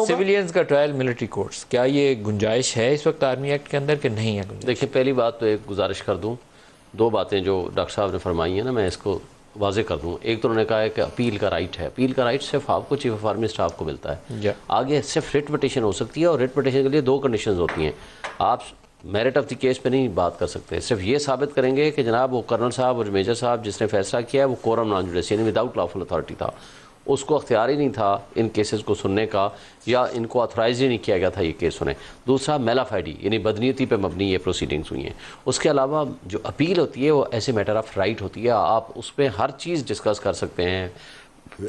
Civilians का trial military courts, क्या ये गुंजाइश है इस वक्त आर्मी एक्ट के अंदर कि नहीं है? देखिए, पहली बात तो एक गुजारिश कर दूं, दो बातें जो डॉक्टर साहब ने फरमाई हैं ना, मैं इसको वाजे कर दूं। एक तो उन्होंने कहा है कि अपील का राइट है, अपील का राइट सिर्फ आपको चीफ ऑफ आर्मी स्टाफ को मिलता है। आगे सिर्फ रिट पिटिशन हो सकती है, और रिट पिटिशन के लिए दो कंडीशंस होती हैं। आप मेरिट ऑफ द केस पे नहीं बात कर सकते, सिर्फ ये साबित करेंगे कि जनाब वो कर्नल साहब और मेजर साहब जिसने फैसला किया है वो कोरम नॉन जुडिस यानी विदाउट लॉफुल अथॉरिटी था, उसको अख्तियार ही नहीं था इन केसेस को सुनने का, या इनको ऑथराइज ही नहीं किया गया था ये केस सुने। दूसरा मेलाफाइडी यानी बदनीयती पे मबनी ये प्रोसीडिंग्स हुई हैं। उसके अलावा जो अपील होती है वो ऐसे मैटर ऑफ राइट होती है, आप उस पर हर चीज़ डिस्कस कर सकते हैं,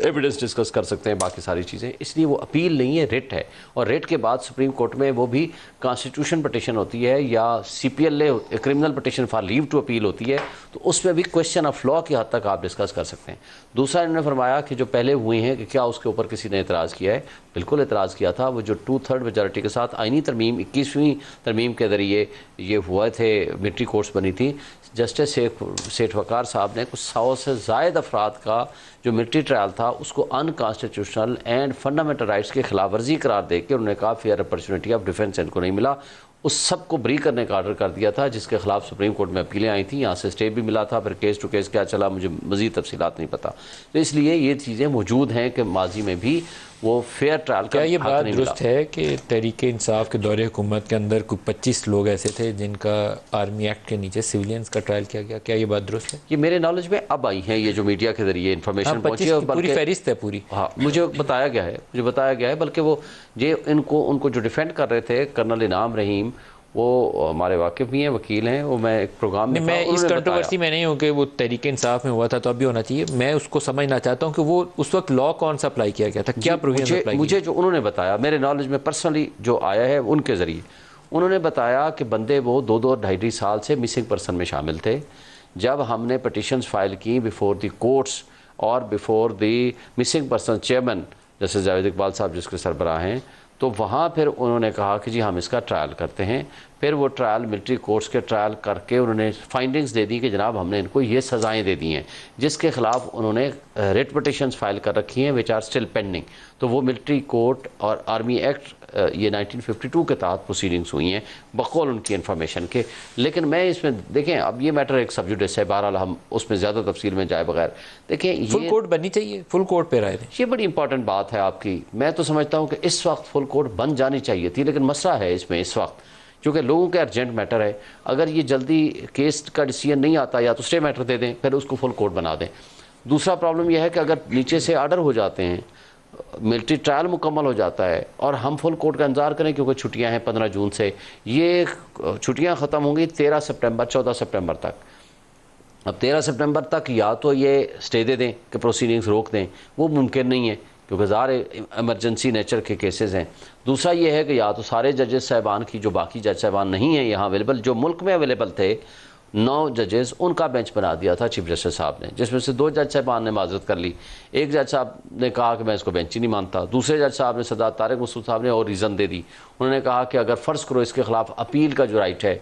एविडेंस डिस्कस कर सकते हैं, बाकी सारी चीज़ें। इसलिए वो अपील नहीं है, रिट है। और रिट के बाद सुप्रीम कोर्ट में वो भी कॉन्स्टिट्यूशन पटिशन होती है या CPLA criminal petition for leave to appeal होती है, तो उसमें भी क्वेश्चन ऑफ लॉ की हद तक आप डिस्कस कर सकते हैं। दूसरा इन्होंने फरमाया कि जो पहले हुए हैं कि क्या उसके ऊपर किसी ने एतराज़ किया है। बिल्कुल एतराज़ किया था, वो जो 2/3 मेजॉरिटी के साथ आइनी तरमीम 21वीं तरमीम के ज़रिए ये हुए थे, मिलिट्री कोर्ट्स बनी थी। जस्टिस सेठ वकार साहब ने कुछ 100 से ज़ायद अफराद का जो मिलिट्री ट्रायल था उसको अनकॉन्स्टिट्यूशनल एंड फंडामेंटल राइट्स की खिलाफ वर्जी करार दे के उन्होंने कहा फेयर अपॉर्चुनिटी ऑफ डिफेंस इनको नहीं मिला। उस सब को ब्री करने का ऑर्डर कर दिया था, जिसके खिलाफ सुप्रीम कोर्ट में अपीलें आई थी, यहाँ से स्टे भी मिला था। फिर केस टू केस क्या चला मुझे मज़ीद तफसीलात नहीं पता। तो इसलिए ये चीज़ें मौजूद हैं कि माजी में भी वो फेयर ट्रायल क्या ये बात दुरुस्त है कि तहरीक इंसाफ के दौरे हुकूमत के अंदर कुछ 25 लोग ऐसे थे जिनका आर्मी एक्ट के नीचे सिविलियंस का ट्रायल किया गया? क्या ये बात दुरुस्त है? ये मेरे नॉलेज में अब आई है, ये जो मीडिया के जरिए इन्फॉर्मेशन पहुंची है, पूरी फहरिस्त है पूरी। हाँ, मुझे बताया गया है, बल्कि वो ये उनको जो डिफेंड कर रहे थे कर्नल इनाम रहीम, वो हमारे वाकिफ़ भी हैं, वकील हैं। वो मैं एक प्रोग्राम में मैं इस कंट्रोवर्सी में नहीं हूँ कि वो तहरीक इंसाफ में हुआ था तो अब भी होना चाहिए। मैं उसको समझना चाहता हूँ कि वो उस वक्त लॉ कौन सा अप्लाई किया गया था, क्या प्रोविजन मुझे जो उन्होंने बताया, मेरे नॉलेज में पर्सनली जो आया है उनके ज़रिए उन्होंने बताया कि बंदे वो 2-2 साल से मिसिंग पर्सन में शामिल थे। जब हमने पटिशन्स फाइल की बिफोर द कोर्ट्स और before the missing person chairman जैसे जावेद इकबाल साहब जिसके सरबराह हैं, तो वहाँ फिर उन्होंने कहा कि जी हम इसका ट्रायल करते हैं। फिर वो ट्रायल मिलिट्री कोर्ट्स के ट्रायल करके उन्होंने फाइंडिंग्स दे दी कि जनाब हमने इनको ये सज़ाएं दे दी हैं, जिसके ख़िलाफ़ उन्होंने रिट पिटिशन्स फाइल कर रखी हैं विच आर स्टिल पेंडिंग। तो वो मिलिट्री कोर्ट और आर्मी एक्ट ये 1952 के तहत प्रोसीडिंग्स हुई हैं बकौल उनकी इन्फॉर्मेशन के। लेकिन मैं इसमें देखें, अब ये मैटर एक सब जुडिस है, बहरहाल हम उसमें ज़्यादा तफसील में जाए बगैर देखें, ये फुल कोर्ट बननी चाहिए, फुल कोर्ट पे राय दें। ये बड़ी इंपॉर्टेंट बात है आपकी। मैं तो समझता हूँ कि इस वक्त फुल कोर्ट बन जानी चाहिए थी, लेकिन मसला है इसमें इस वक्त क्योंकि लोगों का अर्जेंट मैटर है। अगर ये जल्दी केस का डिसीजन नहीं आता या तो स्टे मैटर दे दें, फिर उसको फुल कोर्ट बना दें। दूसरा प्रॉब्लम यह है कि अगर नीचे से आर्डर हो जाते हैं, मिलिट्री ट्रायल मुकम्मल हो जाता है और हम फुल कोर्ट का इंतजार करें, क्योंकि छुट्टियां हैं 15 जून से, ये छुट्टियां ख़त्म होंगी 13 सितंबर 14 सितंबर तक। अब 13 सितंबर तक या तो ये स्टे दे दें कि प्रोसीडिंग्स रोक दें, वो मुमकिन नहीं है क्योंकि ज़ाहिर इमरजेंसी नेचर के केसेस हैं। दूसरा ये है कि या तो सारे जजेस साहबान की जो बाकी जज साहबान नहीं हैं यहाँ अवेलेबल, जो मुल्क में अवेलेबल थे 9 जजेस, उनका बेंच बना दिया था चीफ जस्टिस साहब ने, जिसमें से 2 जज साहबान ने माजरत कर ली। एक जज साहब ने कहा कि मैं इसको बेंच ही नहीं मानता। दूसरे जज साहब ने सरदार तारिक मसूद साहब ने और रीज़न दे दी। उन्होंने कहा कि अगर फ़र्ज़ करो इसके ख़िलाफ़ अपील का जो राइट है